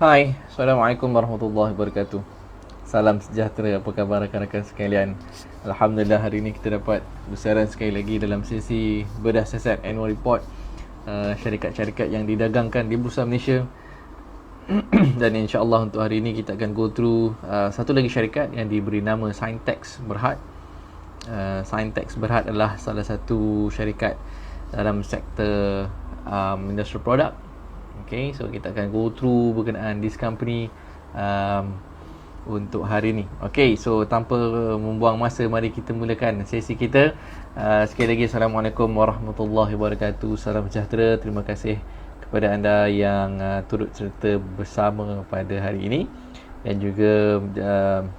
Hai, Assalamualaikum warahmatullahi wabarakatuh. Salam sejahtera, apa khabar rakan-rakan sekalian? Alhamdulillah hari ini kita dapat bersiaran sekali lagi dalam sesi bedah siasat annual report syarikat-syarikat yang didagangkan di Bursa Malaysia. Dan insya-Allah untuk hari ini kita akan go through satu lagi syarikat yang diberi nama Sintex Berhad. Sintex Berhad adalah salah satu syarikat dalam sektor industrial product. Okay, so kita akan go through berkenaan this company untuk hari ni. Okay, so tanpa membuang masa, mari kita mulakan sesi kita. Sekali lagi, Assalamualaikum warahmatullahi wabarakatuh. Salam sejahtera. Terima kasih kepada anda yang turut serta bersama pada hari ini. Dan juga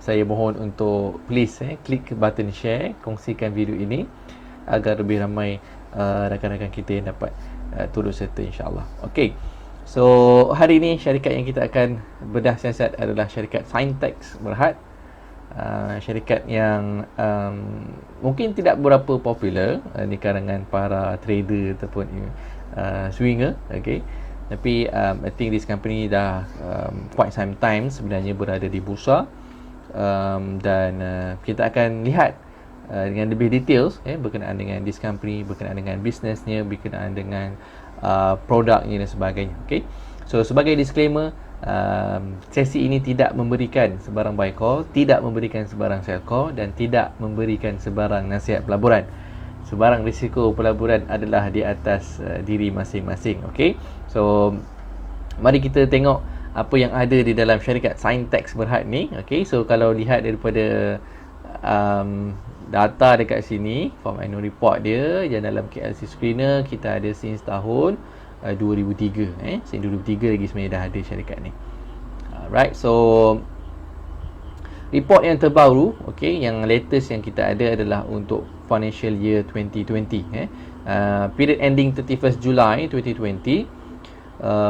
saya mohon untuk please klik button share, kongsikan video ini agar lebih ramai rakan-rakan kita yang dapat turut serta, insyaAllah. Okay, so hari ini syarikat yang kita akan bedah siasat adalah syarikat Sintex Berhad. Syarikat yang mungkin tidak berapa popular di kalangan para trader ataupun swinger. Okay, tapi I think this company dah quite some time sebenarnya berada di bursa, dan kita akan lihat dengan lebih details berkenaan dengan this company, berkenaan dengan bisnesnya, berkenaan dengan produknya dan sebagainya. Okay, so sebagai disclaimer, sesi ini tidak memberikan sebarang buy call, tidak memberikan sebarang sell call, dan tidak memberikan sebarang nasihat pelaburan. Sebarang risiko pelaburan adalah di atas diri masing-masing. Okay, so mari kita tengok apa yang ada di dalam syarikat Sintex Berhad ni. Okay, so kalau lihat daripada data dekat sini, form annual report dia yang dalam KLC screener, kita ada since tahun 2003. Since 2003 lagi sebenarnya dah ada syarikat ni. Alright, so report yang terbaru, okay, yang latest yang kita ada adalah untuk financial year 2020. Period ending 31st Julai 2020.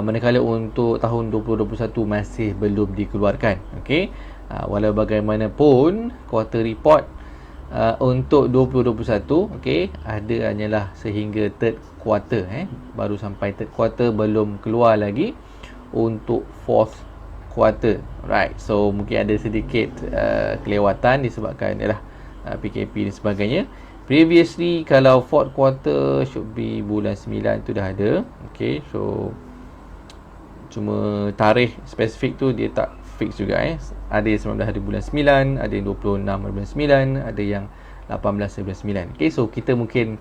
Manakala untuk tahun 2021 masih belum dikeluarkan. Okay, walau bagaimanapun quarter report untuk 2021, okay, ada hanyalah sehingga third quarter. Baru sampai third quarter, belum keluar lagi untuk fourth quarter. Right, so mungkin ada sedikit kelewatan disebabkan PKP dan sebagainya. Previously kalau fourth quarter should be bulan 9 tu dah ada. Okay, so cuma tarikh spesifik tu dia tak fix juga. Ada yang 19 hari bulan 9, ada yang 26 hari bulan 9, ada yang 18 hari bulan 9. Okay, so kita mungkin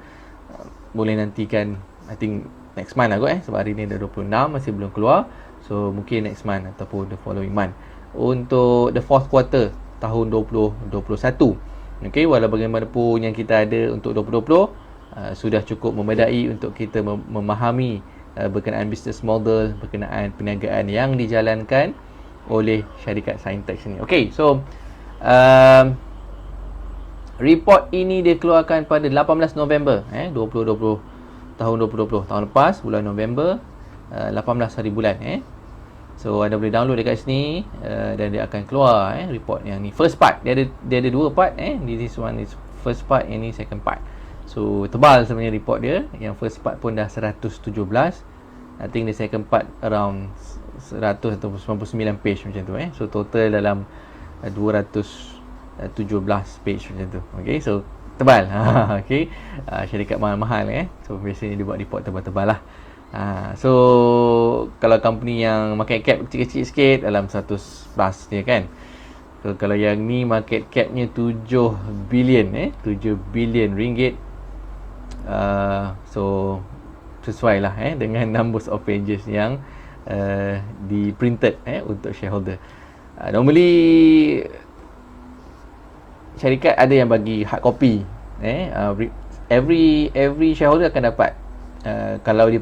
boleh nantikan, I think next month lah kot, sebab hari ni dah 26, masih belum keluar. So mungkin next month ataupun the following month untuk the fourth quarter tahun 2021. Okay, walau bagaimanapun yang kita ada untuk 2020 sudah cukup memadai untuk kita memahami berkenaan business model, berkenaan perniagaan yang dijalankan oleh syarikat Sintex ni. Okay, so report ini dikeluarkan pada 18 November 2020, tahun 2020, tahun lepas, bulan November, 18 hari bulan. So anda boleh download dekat sini, dan dia akan keluar report yang ni. First part, dia ada dua part. This one is first part, yang ni second part. So tebal sebenarnya report dia. Yang first part pun dah 117. I think the second part around 100 atau 99 page macam tu. So total dalam 217 page macam tu. Okay, so tebal. Okay, syarikat mahal-mahal. So biasanya dia buat report tebal-tebal lah. So kalau company yang market cap kecil-kecil sikit dalam 100 plus dia kan. So kalau yang ni market capnya 7 bilion 7 bilion ringgit. So sesuai lah dengan numbers of pages yang diprinted untuk shareholder. Normally syarikat ada yang bagi hard copy. Every shareholder akan dapat, kalau dia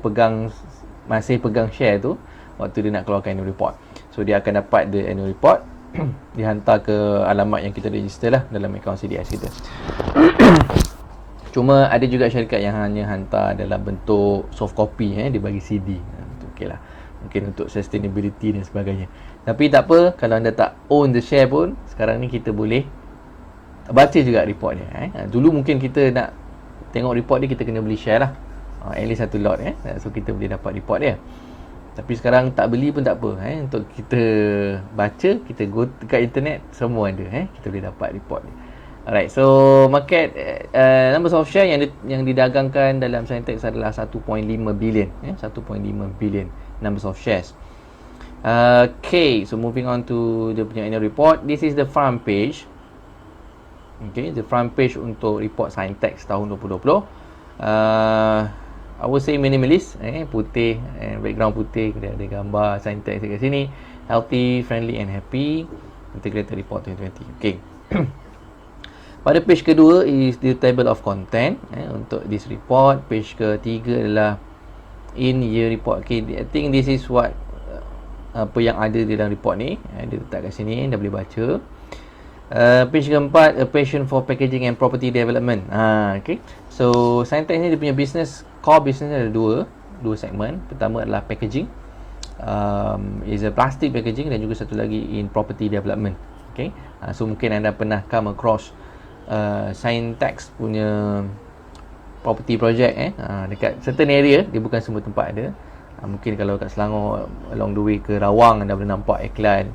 masih pegang share tu waktu dia nak keluarkan annual report. So dia akan dapat the annual report dihantar ke alamat yang kita register lah dalam akaun CDS kita. Cuma ada juga syarikat yang hanya hantar dalam bentuk soft copy, dia bagi CD. Okey lah, mungkin untuk sustainability dan sebagainya. Tapi tak apa, kalau anda tak own the share pun, sekarang ni kita boleh baca juga report dia. Dulu mungkin kita nak tengok report dia, kita kena beli share lah, at least satu lot. So kita boleh dapat report dia. Tapi sekarang tak beli pun tak apa, untuk kita baca, kita go dekat internet, semua ada, kita boleh dapat report ni. Alright, so market numbers of share yang didagangkan dalam Sintex adalah 1.5 billion, 1.5 billion numbers of shares. Okay, so moving on to the punya annual report. This is the front page. Okay, the front page untuk report Sintex tahun 2020. I would say minimalist, putih, background putih, kemudian ada gambar Sintex dekat sini. Healthy, friendly and happy. Integrated report 2020. Okay. Pada page kedua is the table of content untuk this report. Page ketiga adalah in year report. Okay, I think this is what apa yang ada di dalam report ni. Dia letak kat sini, dah boleh baca. Page keempat, a passion for packaging and property development. Okay, so Sintex ni dia punya business, core business ada dua segmen. Pertama adalah packaging, is a plastic packaging, dan juga satu lagi in property development. Okay, so mungkin anda pernah come across Sintex punya property project dekat certain area, dia bukan semua tempat ada. Mungkin kalau kat Selangor along the way ke Rawang anda boleh nampak iklan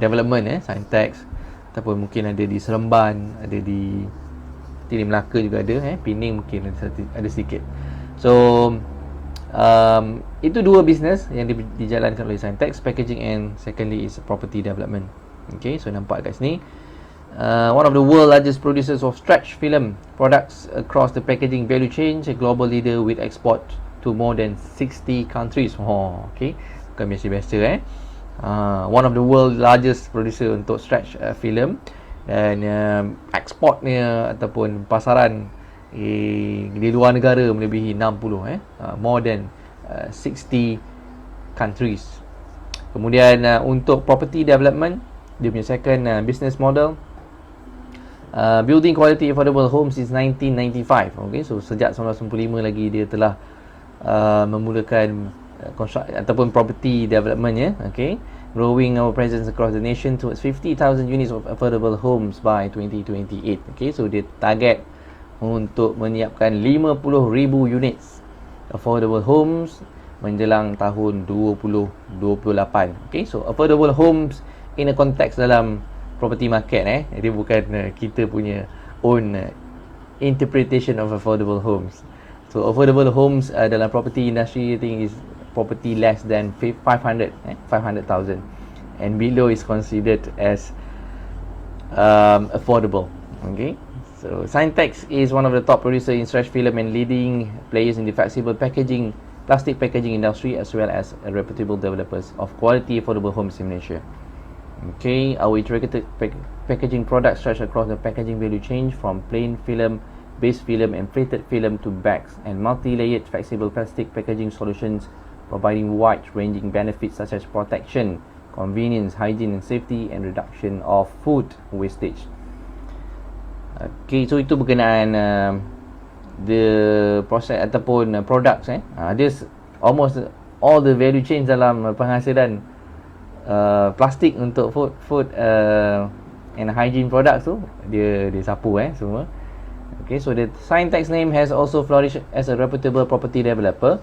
development Sintex, ataupun mungkin ada di Seremban, ada di Melaka juga ada, Pening mungkin ada sedikit. So itu dua business yang dijalankan oleh Sintex, packaging and secondly is property development. Okay, so nampak kat sini, one of the world largest producers of stretch film products across the packaging value chain, a global leader with export to more than 60 countries. Okay, bukan biasa-biasa one of the world largest producer untuk stretch film, dan exportnya ataupun pasaran di luar negara melebihi 60, more than 60 countries. Kemudian untuk property development, dia punya second business model, building quality affordable homes since 1995. Okay, so sejak 1995 lagi dia telah memulakan ataupun property developmentnya. Okay, growing our presence across the nation towards 50,000 units of affordable homes by 2028. Okay, so dia target untuk menyiapkan 50,000 units affordable homes menjelang tahun 2028. Okay, so affordable homes in a context dalam property market, dia bukan kita punya own interpretation of affordable homes. So affordable homes dalam property industry, I think is property less than 500,000 and below is considered as affordable. Okay, so Sintex is one of the top producer in stretch film and leading players in the flexible packaging, plastic packaging industry, as well as reputable developers of quality affordable homes in Malaysia. Okay, our integrated packaging products stretch across the packaging value chain from plain film, base film and plated film to bags and multi-layered flexible plastic packaging solutions, providing wide-ranging benefits such as protection, convenience, hygiene and safety, and reduction of food wastage. Okay, so itu berkenaan the process ataupun products. There's almost all the value chains dalam penghasilan plastik untuk food and hygiene products tu dia sapu semua. Okay, so the Sintex name has also flourished as a reputable property developer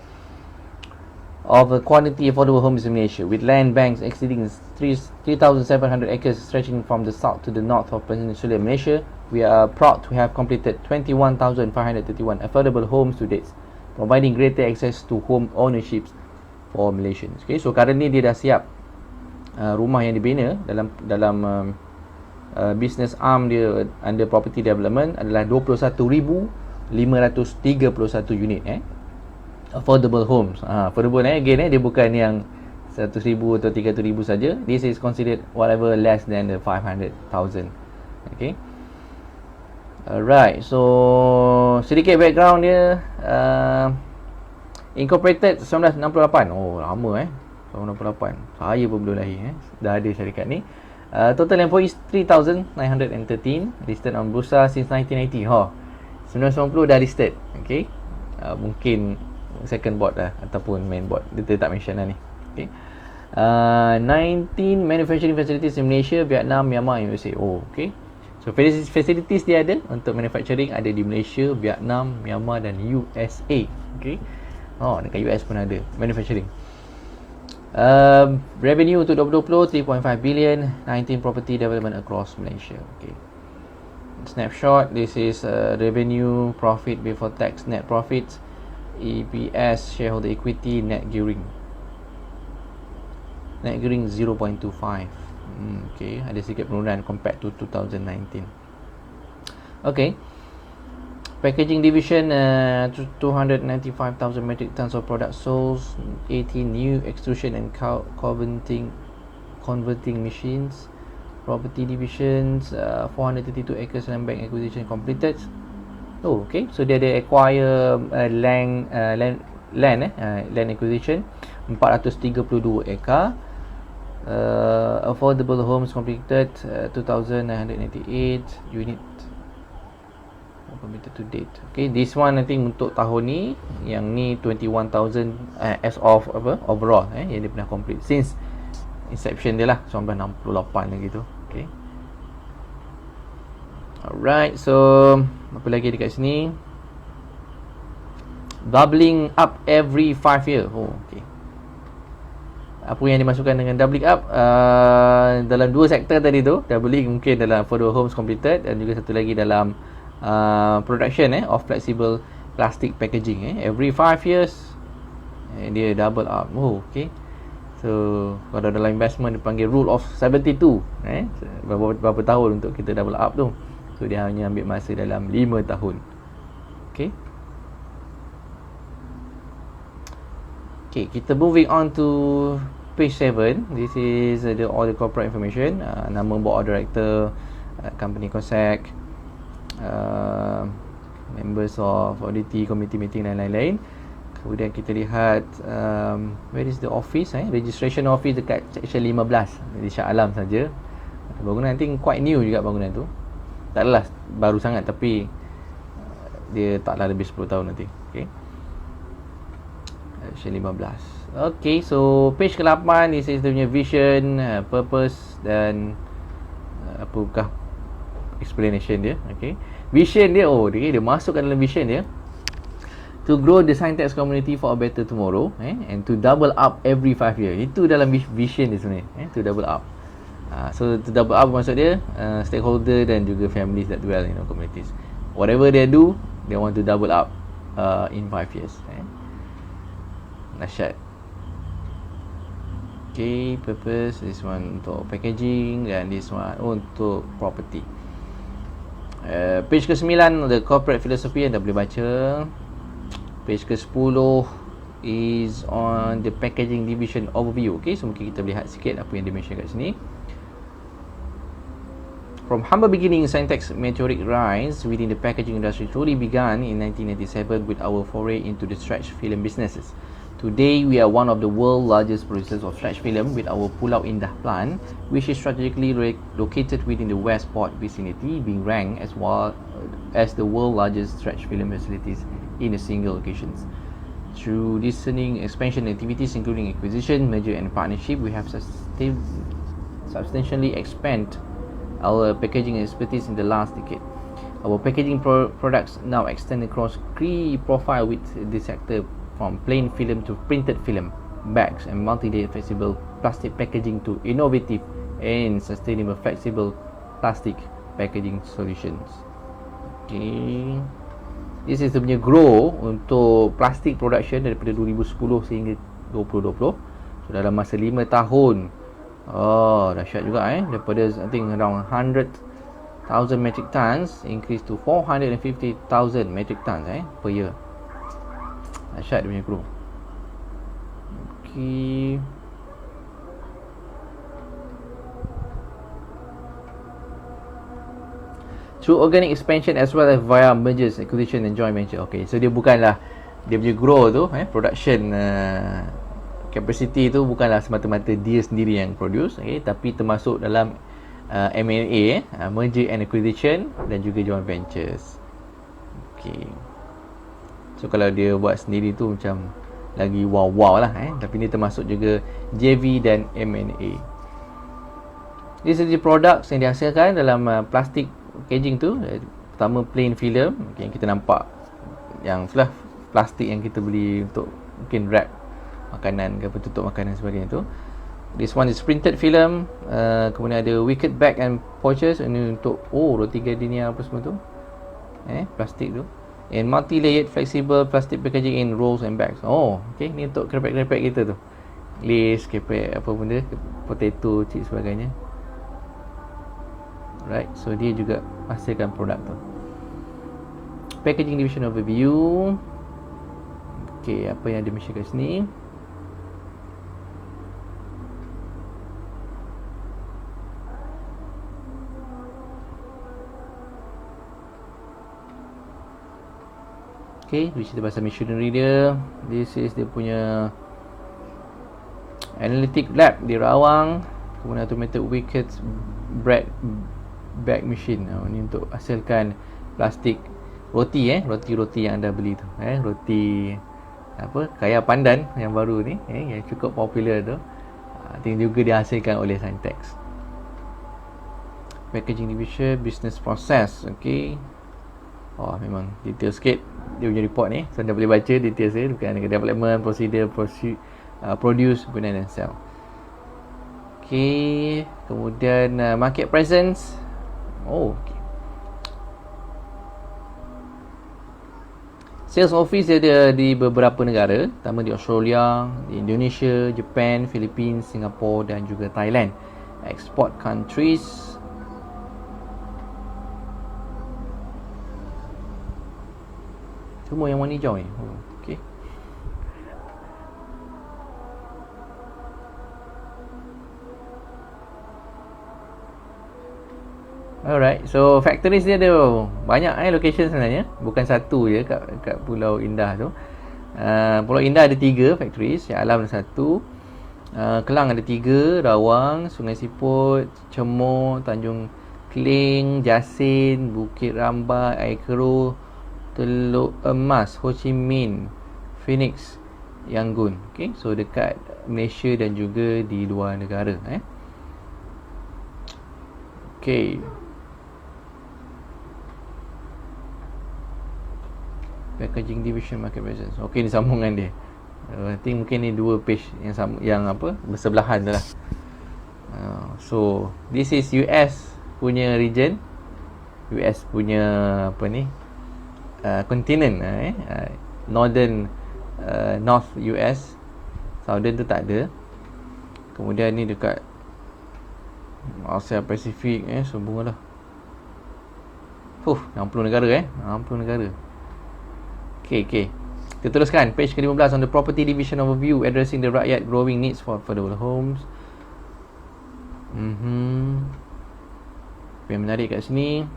of a quality affordable homes in Malaysia, with land banks exceeding 3,700 acres stretching from the south to the north of Peninsular Malaysia. We are proud to have completed 21,531 affordable homes to date, providing greater access to home ownership for Malaysians. Okay, so currently dia dah siap rumah yang dibina dalam business arm dia under property development adalah 21,531 unit affordable homes. Affordable again dia bukan yang 100,000 atau 300,000 saja. This is considered whatever less than the 500,000. Okay, alright, so sedikit background dia. Incorporated 1968. Oh, lama 1968. Saya pun belum lahir. Dah ada syarikat ni. Total employees 3,913. Listed on Bursa since 1990. 1990 dah listed. Okay, mungkin second board lah ataupun main board. Dia tak mention lah ni. Okay, 19 manufacturing facilities in Malaysia, Vietnam, Myanmar, USA. Oh, okay. So facilities dia ada untuk manufacturing ada di Malaysia, Vietnam, Myanmar dan USA. Okay. Dekat US pun ada manufacturing. Revenue untuk 2020 3.5 billion, 19 property development across Malaysia. Okay. Snapshot, this is revenue, profit before tax, net profits, EPS, shareholder equity, net gearing. Net gearing 0.25. Okay, ada sedikit penurunan compared to 2019. Okay. Packaging division, 295,000 metric tons of product sold, 18 new extrusion and converting machines. Property divisions, 432 acres land bank acquisition completed. Okay, so dia ada acquire land acquisition 432 acre. Affordable homes completed, 2,988 unit committed to date. Okay, this one I think untuk tahun ni, yang ni 21,000 as of overall yang dia pernah complete since inception dia lah 1968 lagi tu. Okay, alright, so apa lagi dekat sini? Doubling up every 5 year. Okay, apa yang dimasukkan dengan doubling up? Dalam dua sektor tadi tu, doubling mungkin dalam affordable homes completed, dan juga satu lagi dalam production of flexible plastic packaging. Every 5 years dia double up. Okay, so kalau dalam investment dipanggil rule of 72, berapa tahun untuk kita double up tu. So dia hanya ambil masa dalam 5 tahun. Okay, kita moving on to page 7. This is all the corporate information, nama board of director, company COSAC, members of audit committee meeting dan lain-lain. Kemudian kita lihat where is the office, registration office dekat section 15 di Shah Alam saja. Bangunan I think quite new juga bangunan tu. Tak adalah baru sangat, tapi dia taklah lebih 10 tahun nanti. Okay, section 15. Okay, so page ke-8, this is the punya vision, purpose dan apakah explanation dia. Okay, vision dia, dia masukkan dalam vision dia, to grow the Scientext community for a better tomorrow, and to double up every 5 years. Itu dalam vision dia sebenarnya, to double up. So to double up maksud dia stakeholder dan juga families that dwell in our communities. Whatever they do, they want to double up in 5 years. Dahsyat. Okay, purpose, this one untuk packaging, dan this one untuk property. Page ke-9, the corporate philosophy, anda boleh baca. Page ke-10 is on the packaging division overview. Okay, so mungkin kita lihat sikit apa yang dimention kat sini. From humble beginning, Scientext meteoric rise within the packaging industry truly began in 1997 with our foray into the stretch film businesses. Today, we are one of the world's largest producers of stretch film with our Pulau Indah plant, which is strategically located within the Westport vicinity, being ranked as well as the world's largest stretch film facilities in a single location. Through discerning expansion activities including acquisition, merger and partnership, we have substantially expanded our packaging expertise in the last decade. Our packaging products now extend across key profile with the sector, from plain film to printed film, bags and multi-layer flexible plastic packaging to innovative and sustainable flexible plastic packaging solutions. Okay, this is the punya grow untuk plastic production daripada 2010 sehingga 2020. So dalam masa 5 tahun, dahsyat juga daripada I think around 100,000 metric tons increase to 450,000 metric tons per year. Dahsyat dia punya grow. Okay, through organic expansion as well as via mergers, acquisition and joint venture. Okay, so dia bukanlah, dia punya grow tu, production capacity tu bukanlah semata-mata dia sendiri yang produce, tapi termasuk dalam M&A, merger and acquisition dan juga joint ventures. Okay, so kalau dia buat sendiri tu macam lagi wow lah, tapi ni termasuk juga JV dan M&A. This is the products yang dihasilkan dalam plastic packaging tu. Pertama, plain film, yang kita nampak yang itulah plastik yang kita beli untuk mungkin wrap makanan ke, tutup makanan sebagainya tu. This one is printed film. Kemudian ada wicked bag and pouches. Ini untuk roti gardenia apa semua tu, plastik tu. And multi-layered flexible plastic packaging in rolls and bags. Okay, ni untuk kerepek-kerepek kita tu, lace, kerepek apa benda, potato chips sebagainya. Right, so dia juga hasilkan produk tu. Packaging division overview. Okay, apa yang ada mention kat sini. Okay, cerita pasal machinery dia. This is dia punya analytic lab di Rawang. Kemudian automated wicked bread bag machine. Ni untuk hasilkan plastik roti, roti-roti yang anda beli tu, roti apa, kaya pandan yang baru ni, yang cukup popular tu. Ini juga dihasilkan oleh Sintex. Packaging division, business process. Okay, memang detail sikit dia punya report ni, so anda boleh baca details dia, bukan development, procedure, produce, kemudian dan sell. Okay, kemudian market presence. Okay. Sales office dia ada di beberapa negara, terutama di Australia, di Indonesia, Japan, Philippines, Singapore dan juga Thailand. Export countries. Semua yang warna hijau ni. Okay. Alright, so factories dia ada banyak location sebenarnya, bukan satu je kat Pulau Indah tu. Pulau Indah ada 3 factories, Shah Alam ada 1, Kelang ada 3, Rawang, Sungai Siput, Cemor, Tanjung Kling, Jasin, Bukit Rambat, Air Keruh, Teluk Emas, Ho Chi Minh, Phoenix, Yangon. Okay, so dekat Malaysia dan juga di luar negara. Okay, packaging division, market presence. Okay, ni sambungan dia. I think mungkin ni 2 page yang bersebelahan je lah. So this is US punya region, US punya apa ni, continent, northern, north US, southern tu tak ada. Kemudian ni dekat Asia Pasifik, semua lah. 60 negara, 60 negara. Okay. Kita teruskan page ke-15 on the property division overview, addressing the rakyat growing needs for affordable homes. Apa yang menarik kat sini,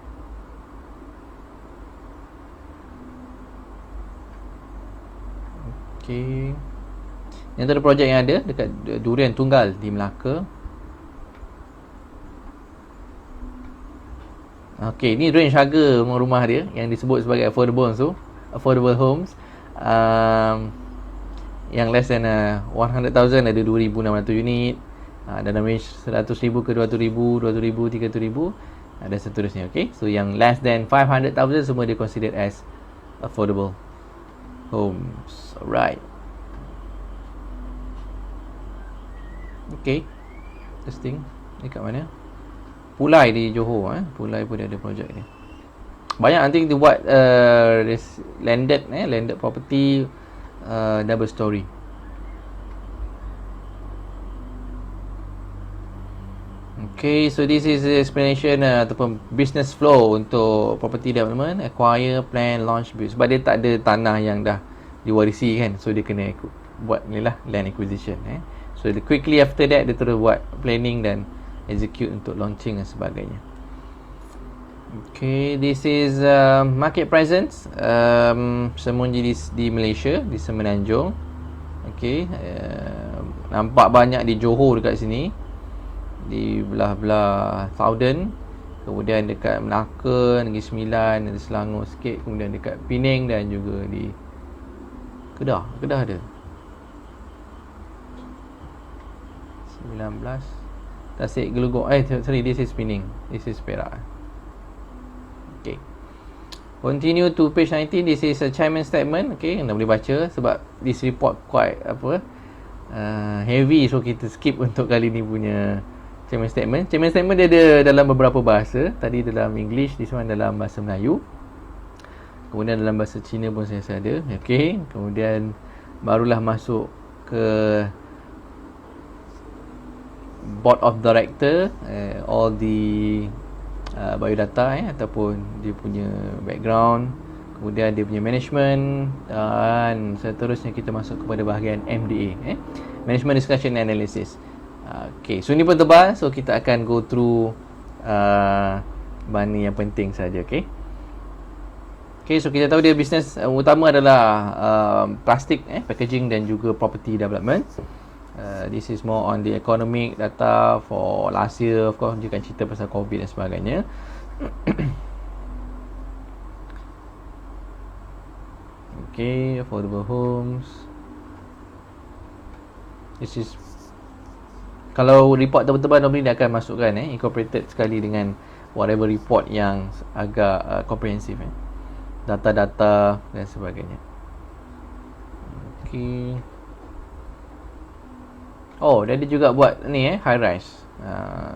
okay, yang tu ada projek yang ada dekat Durian Tunggal di Melaka. Okay, ni range harga rumah dia yang disebut sebagai affordable homes. Yang less than 100,000 ada 2,600 unit, dalam range 100,000 ke 200,000, 200,000, 300,000 dan seterusnya. Okay, so yang less than 500,000 semua dia considered as affordable homes. Alright. Okay, interesting. Ni kat mana? Pulai di Johor. Pulai pun ada projek ni. Banyak nanti kita buat landed property, double story. Okay, so this is the explanation ataupun business flow untuk property development, acquire, plan, launch, build. Sebab dia tak ada tanah yang dah diwarisi kan, so dia kena buat ni lah, land acquisition. So quickly after that dia terus buat planning dan execute untuk launching dan sebagainya. Okay, this is market presence, semunyi di Malaysia, di Semenanjung. Okay, nampak banyak di Johor dekat sini, di belah-belah Southern. Kemudian dekat Melaka, Negeri Sembilan, di Selangor sikit. Kemudian dekat Penang dan juga di Kedah ada 19. Tasik Gelugong, sorry, this is Penang, this is Perak. Okay, Continue to page 19. This is a chairman statement. Okay, anda boleh baca sebab this report quite heavy, so kita skip untuk kali ni punya chairman statement. Chairman statement dia ada dalam beberapa bahasa. Tadi dalam English, this one dalam bahasa Melayu. Kemudian dalam bahasa Cina pun saya ada. Okay, kemudian barulah masuk ke board of director, all the biodata ataupun dia punya background, kemudian dia punya management, dan seterusnya kita masuk kepada bahagian MDA, management discussion and analysis. Okay, so ni pun tebal, so kita akan go through mana yang penting saja. Okay, so kita tahu dia bisnes utama adalah plastik, packaging dan juga property development. This is more on the economic data for last year. Of course, dia akan cerita pasal COVID dan sebagainya. Okay, affordable homes. This is, kalau report tebal-tebal normally dia akan masukkan incorporated sekali dengan whatever report yang agak comprehensive, data-data dan sebagainya. Okay. Oh, dia ada juga buat ni high rise.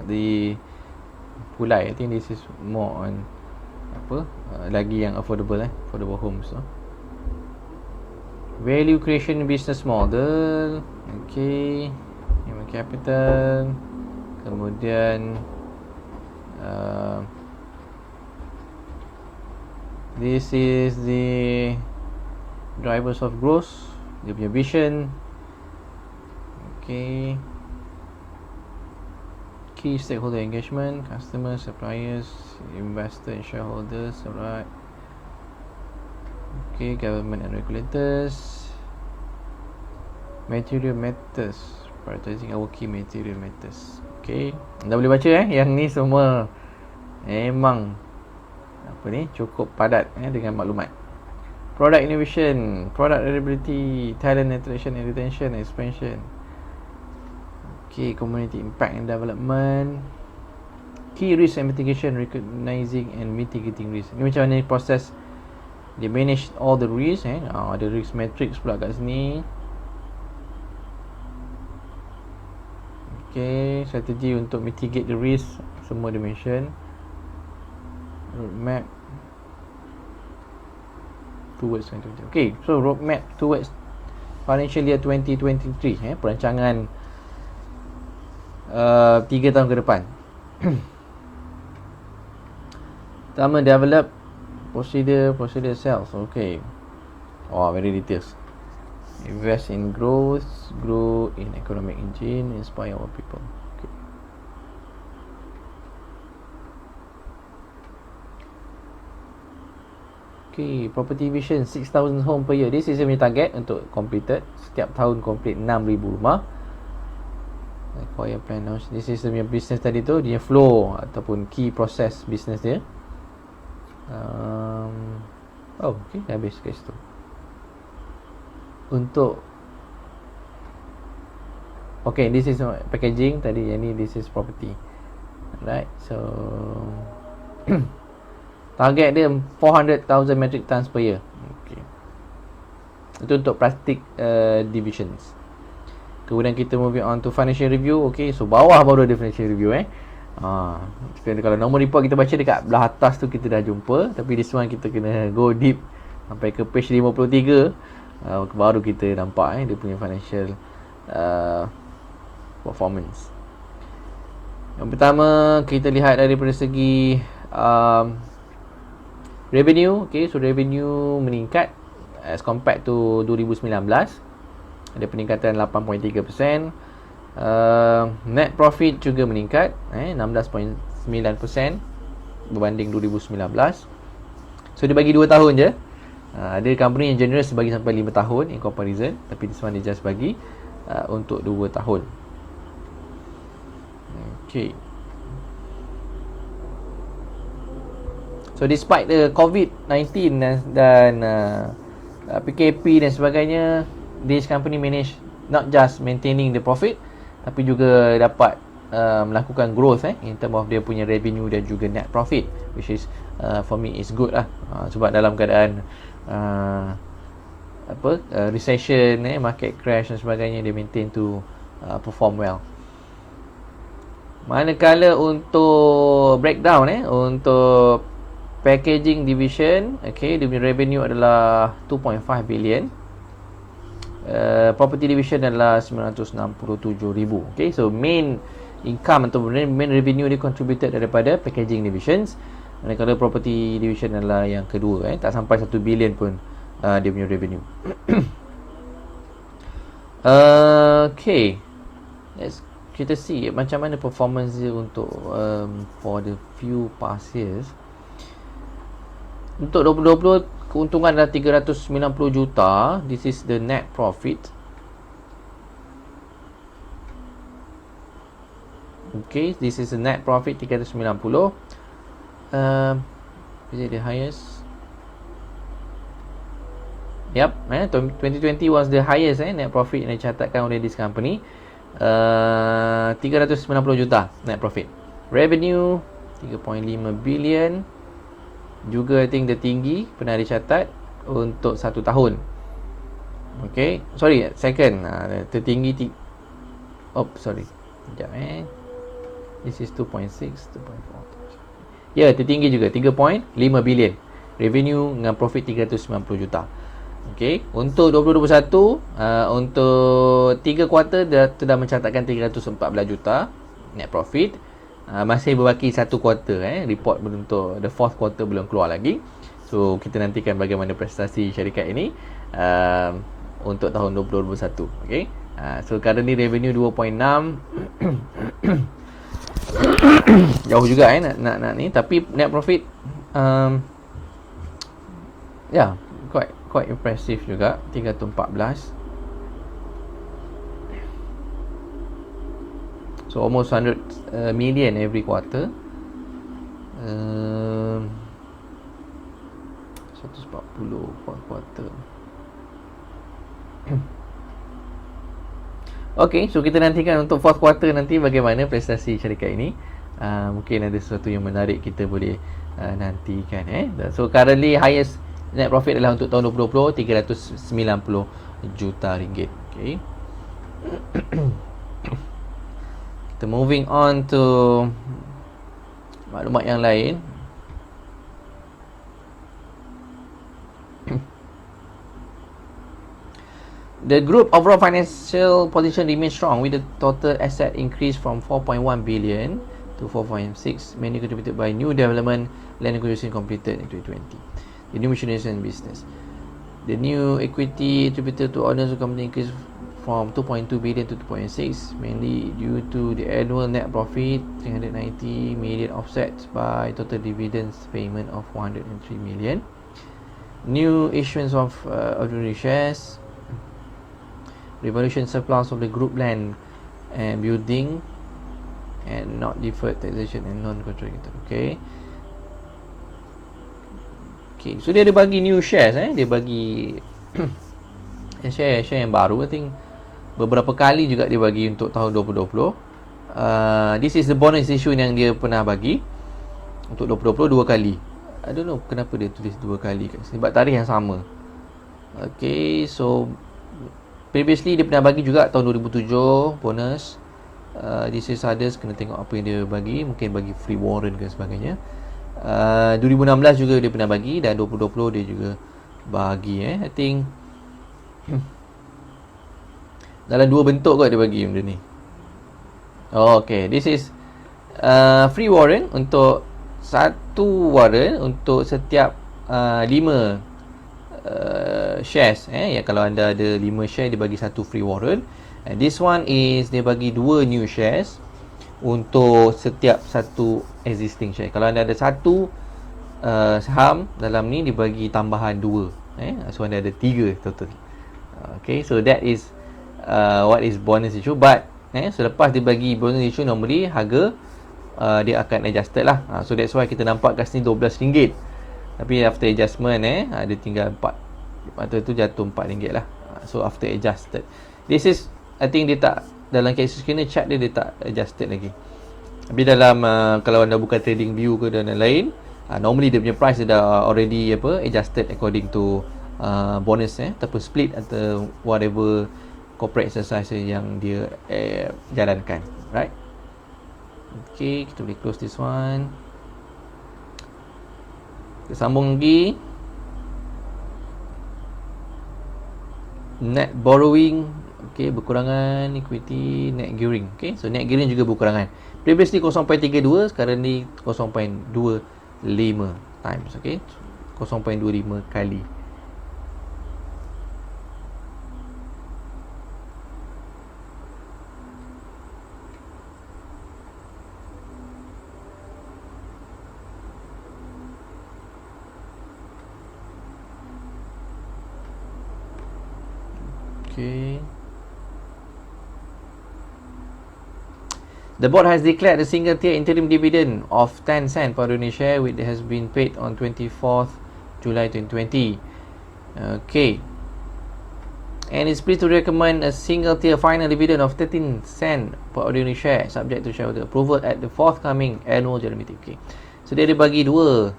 Di Pulai. I think this is more on lagi yang affordable homes. Value creation business model. Okay, human capital. Kemudian this is the drivers of growth, dia punya vision. Okay, key stakeholder engagement, customers, suppliers, investor and shareholders. Alright. Okay, government and regulators. Material matters, prioritizing our key material matters. Okay, anda boleh baca yang ni semua memang cukup padat dengan maklumat. Product innovation, product reliability, talent attraction and retention, expansion. Okay, community impact and development. Key risk and mitigation, recognizing and mitigating risk. Ni macam mana proses dia manage all the risk. Ada risk matrix pula kat sini. Okay, strategi untuk mitigate the risk, semua dia mention. Roadmap towards 2023. Okay, so roadmap towards financial year 2023, perancangan 3 tahun ke depan. Pertama, develop procedure sales. Okay, very details. Invest in growth, grow in economic engine, inspire our people. Okay, property vision 6,000 home per year. This is your target untuk completed. Setiap tahun complete 6,000 rumah. Acquire plan now. This is your business tadi tu, dia flow ataupun key process business dia. Okay, dah habis kat situ. Untuk okay, this is packaging tadi, yang ni this is property. Right, so target dia 400,000 metric tons per year. Okay, itu untuk plastic divisions. Kemudian kita moving on to financial review. Okay, so bawah baru ada financial review. Kalau normal report kita baca dekat belah atas tu kita dah jumpa, tapi this one kita kena go deep sampai ke page 53, baru kita nampak dia punya financial performance. Yang pertama kita lihat daripada segi revenue. Okay, so revenue meningkat as compared to 2019. Ada peningkatan 8.3%. Net profit juga meningkat 16.9% berbanding 2019. So dia bagi 2 tahun je. Ada company yang generous bagi sampai 5 tahun in comparison, tapi this one dia just bagi untuk 2 tahun. Okay, so despite the COVID-19 dan PKP dan sebagainya, this company manage not just maintaining the profit, tapi juga dapat melakukan growth in term of dia punya revenue dan juga net profit, which is for me is good lah. Sebab dalam keadaan recession, market crash dan sebagainya, dia maintain to perform well. Manakala untuk breakdown untuk packaging division, okay, dia punya revenue adalah 2.5 billion. Property division adalah 967,000. Okay, so main income atau main revenue dia contributed daripada packaging divisions. Manakala property division adalah yang kedua, tak sampai 1 billion pun dia punya revenue. Okay, kita see macam mana performance dia untuk for the few past years. Untuk 2020 keuntungan adalah 390 juta. This is the net profit. Okay, this is the net profit 390. Is it the highest? Yep, 2020 was the highest net profit yang dicatatkan oleh this company. 390 juta net profit. Revenue 3.5 billion. Juga I think the tinggi pernah dicatat untuk 1 tahun. Okay, sorry, second tertinggi sorry, sekejap this is 2.6, 2.4. Ya, tertinggi juga 3.5 billion revenue dengan profit 390 juta. Okay, untuk 2021 untuk 3 kuartal dia telah mencatatkan 314 juta net profit. Masih berbaki 1 kuartal, report untuk the 4th quarter belum keluar lagi. So kita nantikan bagaimana prestasi syarikat ini untuk tahun 2021. Okay, so currently revenue 2.6. Jauh juga nak ni, tapi net profit quite impressive juga, 314. So almost 100 million every quarter. 140 per quarter. Okay, so kita nantikan untuk 4th quarter nanti bagaimana prestasi syarikat ini. Mungkin ada sesuatu yang menarik kita boleh nantikan. So currently highest net profit adalah untuk tahun 2020 390 juta ringgit. Okay. Kita moving on to maklumat yang lain. The group overall financial position remains strong with the total asset increase from 4.1 billion to 4.6, mainly contributed by new development land acquisition completed in 2020. The new machinery business. The new equity attributed to owners of the company increased from 2.2 billion to 2.6, mainly due to the annual net profit 390 million, offset by total dividends payment of 103 million. New issuance of ordinary shares, revaluation surplus of the group land and building, and not deferred taxation and non-contracted. Okay, so dia ada bagi new shares, dia bagi share yang baru. I think beberapa kali juga dia bagi untuk tahun 2020. This is the bonus issue yang dia pernah bagi untuk 2020 2 kali. I don't know kenapa dia tulis 2 kali kat sini, sebab tarikh yang sama. Okay, so previously dia pernah bagi juga tahun 2007 bonus. This is others, kena tengok apa yang dia bagi, mungkin bagi free warrant ke sebagainya. 2016 juga dia pernah bagi, dan 2020 dia juga bagi. I think dalam 2 bentuk kot dia bagi benda ni. Okay, this is free warrant, untuk 1 warrant untuk setiap 5 shares. Ya, kalau anda ada 5 share, dia bagi 1 free warrant. And this one is dia bagi 2 new shares untuk setiap 1 existing share. Kalau anda ada 1 saham dalam ni, dia bagi tambahan 2. So anda ada 3 total. Okay, so that is what is bonus issue. But selepas dia bagi bonus issue, normally harga dia akan adjusted lah. So that's why kita nampak kat sini RM12. Tapi after adjustment dia tinggal 4. Lepas tu jatuh RM4 lah. So after adjusted, this is, I think dia tak, dalam case kena chart dia tak adjusted lagi. Tapi dalam kalau anda buka trading view ke dan lain, Normally dia punya price dia dah already adjusted according to bonus ataupun split atau whatever corporate exercise yang dia jalankan, right? Okay, kita boleh close this one. Kita sambung lagi. Net borrowing, okay, berkurangan. Equity, net gearing, okay, so net gearing juga berkurangan. Previously 0.32, sekarang ni 0.25 times, okay, 0.25 kali. Okay. The board has declared a single tier interim dividend of 10 cents per unit share, which has been paid on 24th July 2020. Okay. And it's pleased to recommend a single tier final dividend of 13 cents per ordinary share, subject to shareholder approval at the forthcoming annual general meeting. Okay. So dia ada bagi dua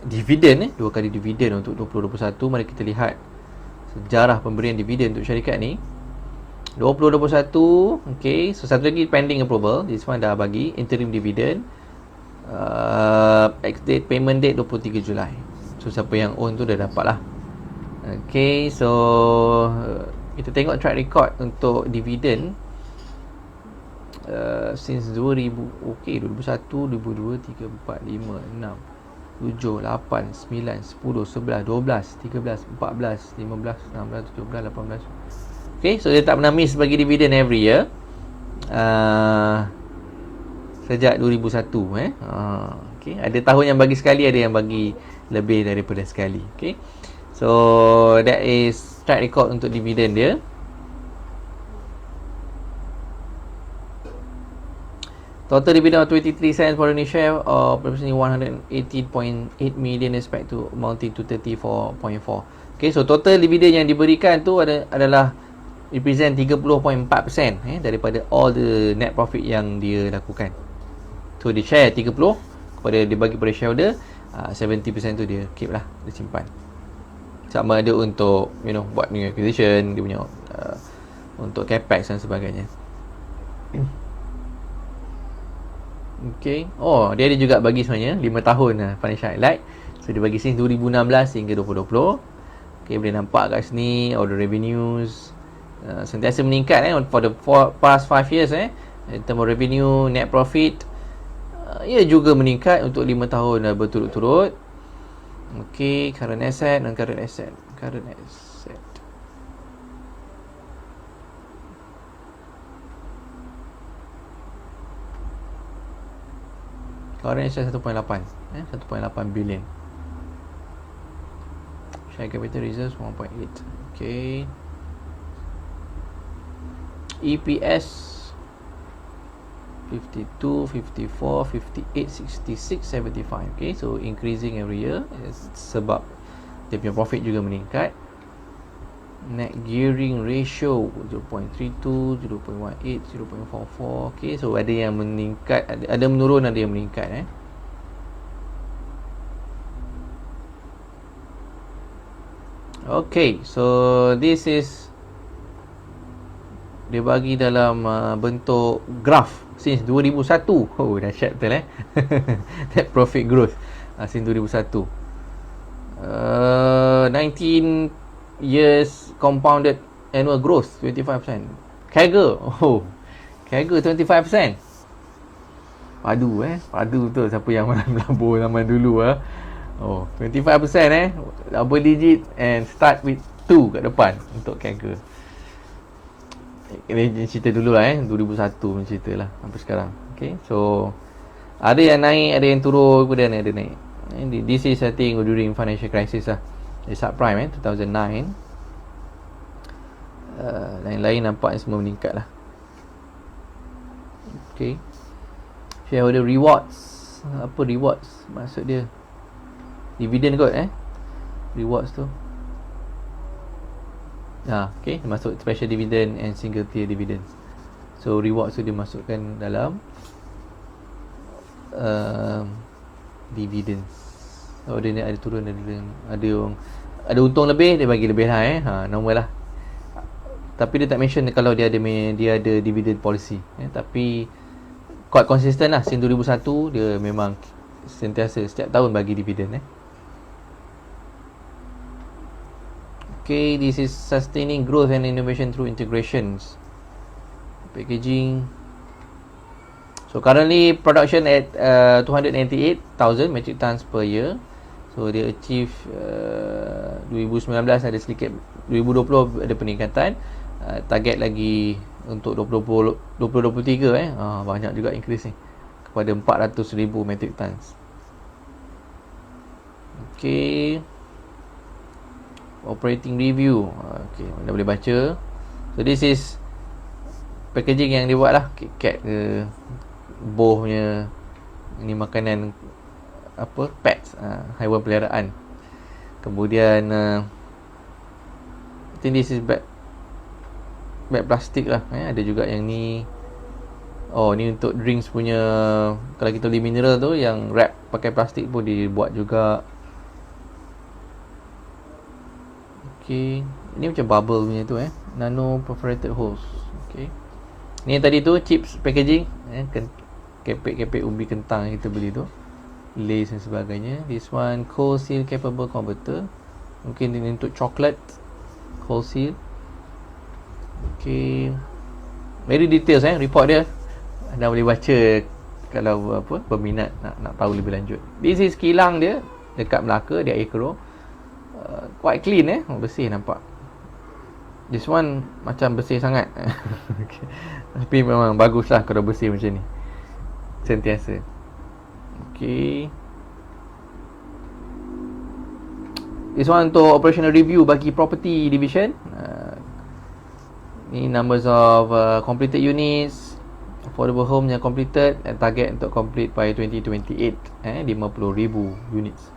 dividen, dua kali dividen untuk 2021. Mari kita lihat sejarah pemberian dividen untuk syarikat ni. 2021, okay, so satu lagi pending approval. This one dah bagi interim dividend, ex date, payment date 23 Julai. So siapa yang own tu dah dapat lah. Okay, so kita tengok track record untuk dividen since 2000, okay, 2001, 2002, 3, 4, 5, 6, 7, 8, 9, 10, 11, 12, 13, 14, 15, 16, 17, 18. Okay, so dia tak pernah miss bagi dividen every year sejak 2001. Okay, ada tahun yang bagi sekali, ada yang bagi lebih daripada sekali. Okay, so that is track record untuk dividen dia. Total dividend of 23 cents per unit share, approximately 118.8 million respect to amounting to 34.4. Okay, so total dividend yang diberikan tu adalah represent 30.4% daripada all the net profit yang dia lakukan. So dia share 30 kepada dia bagi pada shareholder, 70% tu dia keep lah, dia simpan. Sama ada untuk buat new acquisition, dia punya untuk capex dan sebagainya. Okay. Oh, dia ada juga bagi sebenarnya 5 tahun financial highlight. So dia bagi since 2016 hingga 2020. Okay, boleh nampak kat sini all the revenues sentiasa meningkat for the past 5 years in term of revenue, net profit, ia juga meningkat untuk 5 tahun berturut-turut. Okay, current asset dan current asset. Current asset current asset 1.8 billion. Share capital reserves 1.8. Okay. EPS 52, 54, 58, 66, 75. Okay, so increasing every year sebab dia punya profit juga meningkat. Net gearing ratio 0.32, 0.18, 0.44. Okay, so ada yang meningkat, ada menurun, ada yang meningkat. Okay, so this is dia bagi dalam bentuk graph since 2001. Oh, dahsyat betul net profit growth since 2001. 19 years compounded annual growth 25%. CAGR, CAGR 25%. Padu betul siapa yang melabur zaman dulu 25% double digit and start with 2 kat depan untuk CAGR. Ini cerita dulu 2001 punya cerita lah sampai sekarang. Okay, so ada yang naik, ada yang turun, kemudian ada naik. This is I think during financial crisis the subprime 2009. Lain-lain nampak semua meningkat lah. Okay, shareholder rewards. Apa rewards maksud dia? Dividend kot rewards tu. Okay, dia masuk special dividend and single tier dividends. So rewards tu dia masukkan dalam uh, dividend. Oh, dia ni ada turun, ada untung lebih, dia bagi lebih lah normal lah. Tapi dia tak mention kalau dia ada dividend policy tapi quite consistent lah. Since 2001 dia memang sentiasa setiap tahun bagi dividend Okay, this is sustaining growth and innovation through integrations. Packaging. So currently production at 298,000 metric tons per year. So dia achieve 2019 ada sedikit, 2020 ada peningkatan, target lagi untuk 2023 banyak juga increase ni kepada 400,000 metric tons. Okay, operating review. Okay, anda boleh baca. So this is packaging yang dia buat lah, KitKat ke, boh punya ini makanan apa, pets, haiwan peliharaan. Kemudian I think this is bag plastik lah. Ada juga yang ni. Oh, ni untuk drinks punya, kalau kita beli mineral tu yang wrap pakai plastik pun dibuat juga. Okay, ni macam bubble punya tu nano perforated holes. Okay, ni tadi tu chips packaging, kepek umbi kentang yang kita beli tu, lace dan sebagainya. This one cold seal capable converter, mungkin ini untuk coklat, cold seal. Okay, very details report dia, anda boleh baca kalau berminat nak tahu lebih lanjut. This is kilang dia dekat Melaka, dia air keruh. Quite clean bersih nampak. This one macam bersih sangat. Okay. Tapi memang bagus lah kalau bersih macam ni sentiasa. Okay, this one untuk operational review bagi property division. Ni numbers of completed units, affordable home yang completed, and target untuk complete by 2028 50,000 units.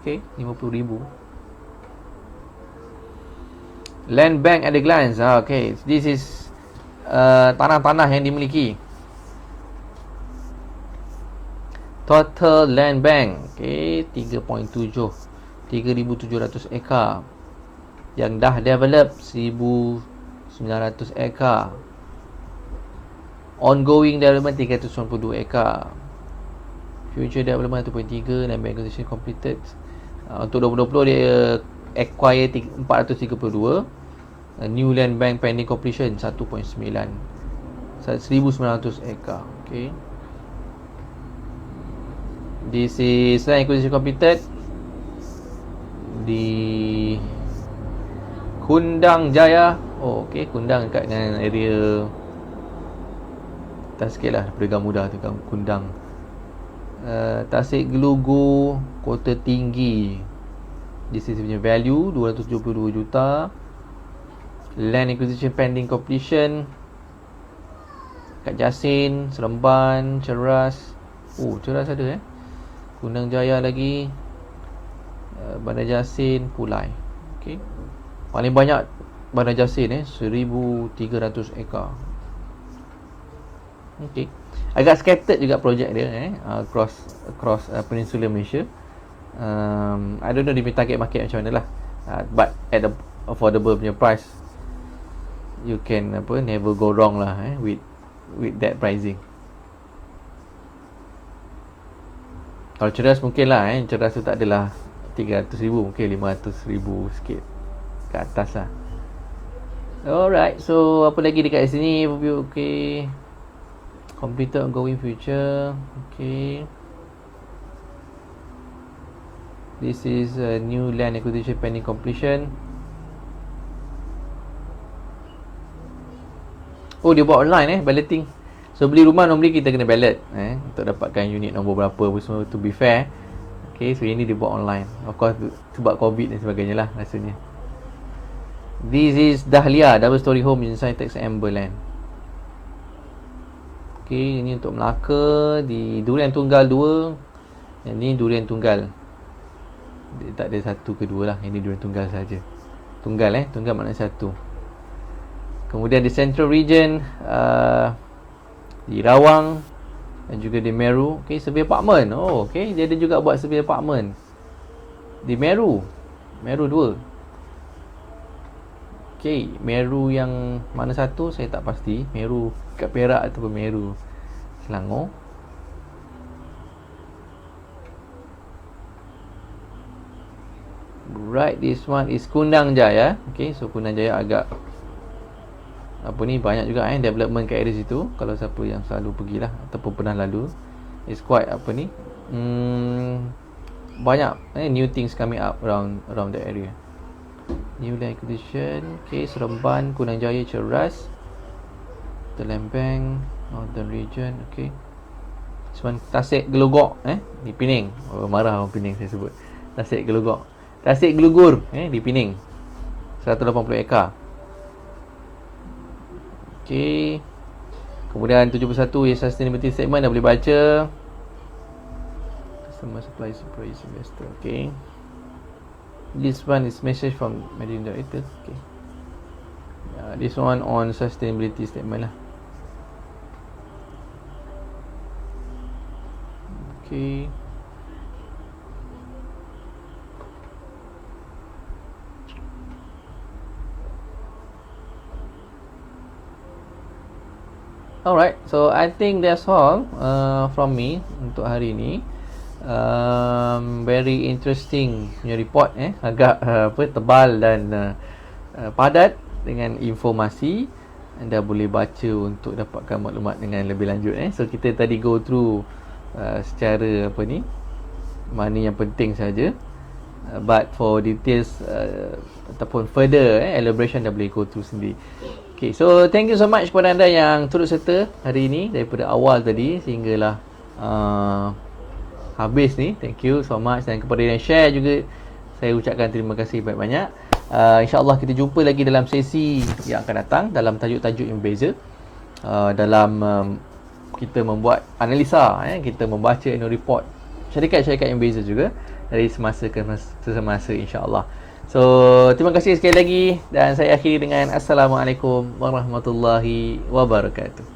Okay, 50,000. Land bank at a glance. Okay, this is tanah-tanah yang dimiliki. Total land bank, okay, 3.7 3,700 ekar. Yang dah develop 1,900 ekar. Ongoing development 392 ekar. Future development 1.3. Land bank acquisition completed. Untuk 2020 dia acquire 432. New land bank pending completion 1.9 1,900 ekar. Okay, this is land acquisition completed di Kundang Jaya. Okay, Kundang dekat dengan area atas sikit lah, Perga Muda tu kan, Kundang. Tasik Gelugu, Kota Tinggi. This is punya value 272 juta. Land acquisition pending completion kat Jasin, Seremban, Ceras. Ceras ada Kundang Jaya lagi, Bandar Jasin, Pulai. Okay, paling banyak Bandar Jasin 1,300 ekar. Okay, agak scattered juga projek dia across Peninsula Malaysia. I don't know dia punya target market macam mana lah, but at the affordable punya price, you can never go wrong lah with that pricing. Kalau Ceras mungkin lah Ceras tu tak adalah 300,000, mungkin 500,000 sikit ke atas lah. Alright, so apa lagi dekat sini overview. Okay, completed ongoing future. Okay, this is a new land acquisition pending completion. Dia buat online balloting. So beli rumah normally kita kena ballot untuk dapatkan unit nombor berapa apa semua, to be fair. Okay, so ini dia buat online. Of course sebab COVID dan sebagainya lah rasanya. This is Dahlia, double story home inside Tex Amberland. Okay, ini untuk Melaka di Durian Tunggal 2. Yang ni Durian Tunggal. Dia tak ada satu kedua lah. Ini Durian Tunggal saja. Tunggal Tunggal maknanya satu. Kemudian di Central Region, di Rawang, dan juga di Meru. Okay, survey apartment. Oh, okay, dia ada juga buat survey apartment di Meru 2. Okay, Meru yang mana satu saya tak pasti, Meru kat Perak ataupun Meru Selangor. Right, this one is Kundang Jaya. Okay, so Kundang Jaya agak apa ni, banyak juga development kat area situ. Kalau siapa yang selalu pergilah ataupun pernah lalu, it's quite apa ni, banyak new things coming up around the area. New land acquisition. Okay, Seremban, Kundang Jaya, Ceras, Telembang, Northern Region. Okay, this one Tasik Gelugok di Pening. Oh, marah orang Pening saya sebut Tasik Gelugok. Tasik Gelugur di Pening, 180 ekar. Okay, kemudian 71 is sustainability statement, dah boleh baca. Customer supply surprise investor. Okay, this one is message from managing director. Okay, this one on sustainability statement lah. Okay, alright, so I think that's all from me untuk hari ni. Very interesting punya report, agak tebal dan padat dengan informasi. Anda boleh baca untuk dapatkan maklumat dengan lebih lanjut. So kita tadi go through secara apa ni, mana yang penting saja. But for details ataupun further elaboration, dah boleh go through sendiri. Okay, so thank you so much kepada anda yang turut serta hari ini daripada awal tadi sehinggalah habis ni. Thank you so much. Dan kepada yang share juga, saya ucapkan terima kasih banyak-banyak. InsyaAllah kita jumpa lagi dalam sesi yang akan datang dalam tajuk-tajuk yang berbeza, dalam kita membuat analisa, kita membaca annual report syarikat-syarikat yang berbeza juga dari semasa ke semasa, insyaAllah. So, terima kasih sekali lagi dan saya akhiri dengan Assalamualaikum warahmatullahi wabarakatuh.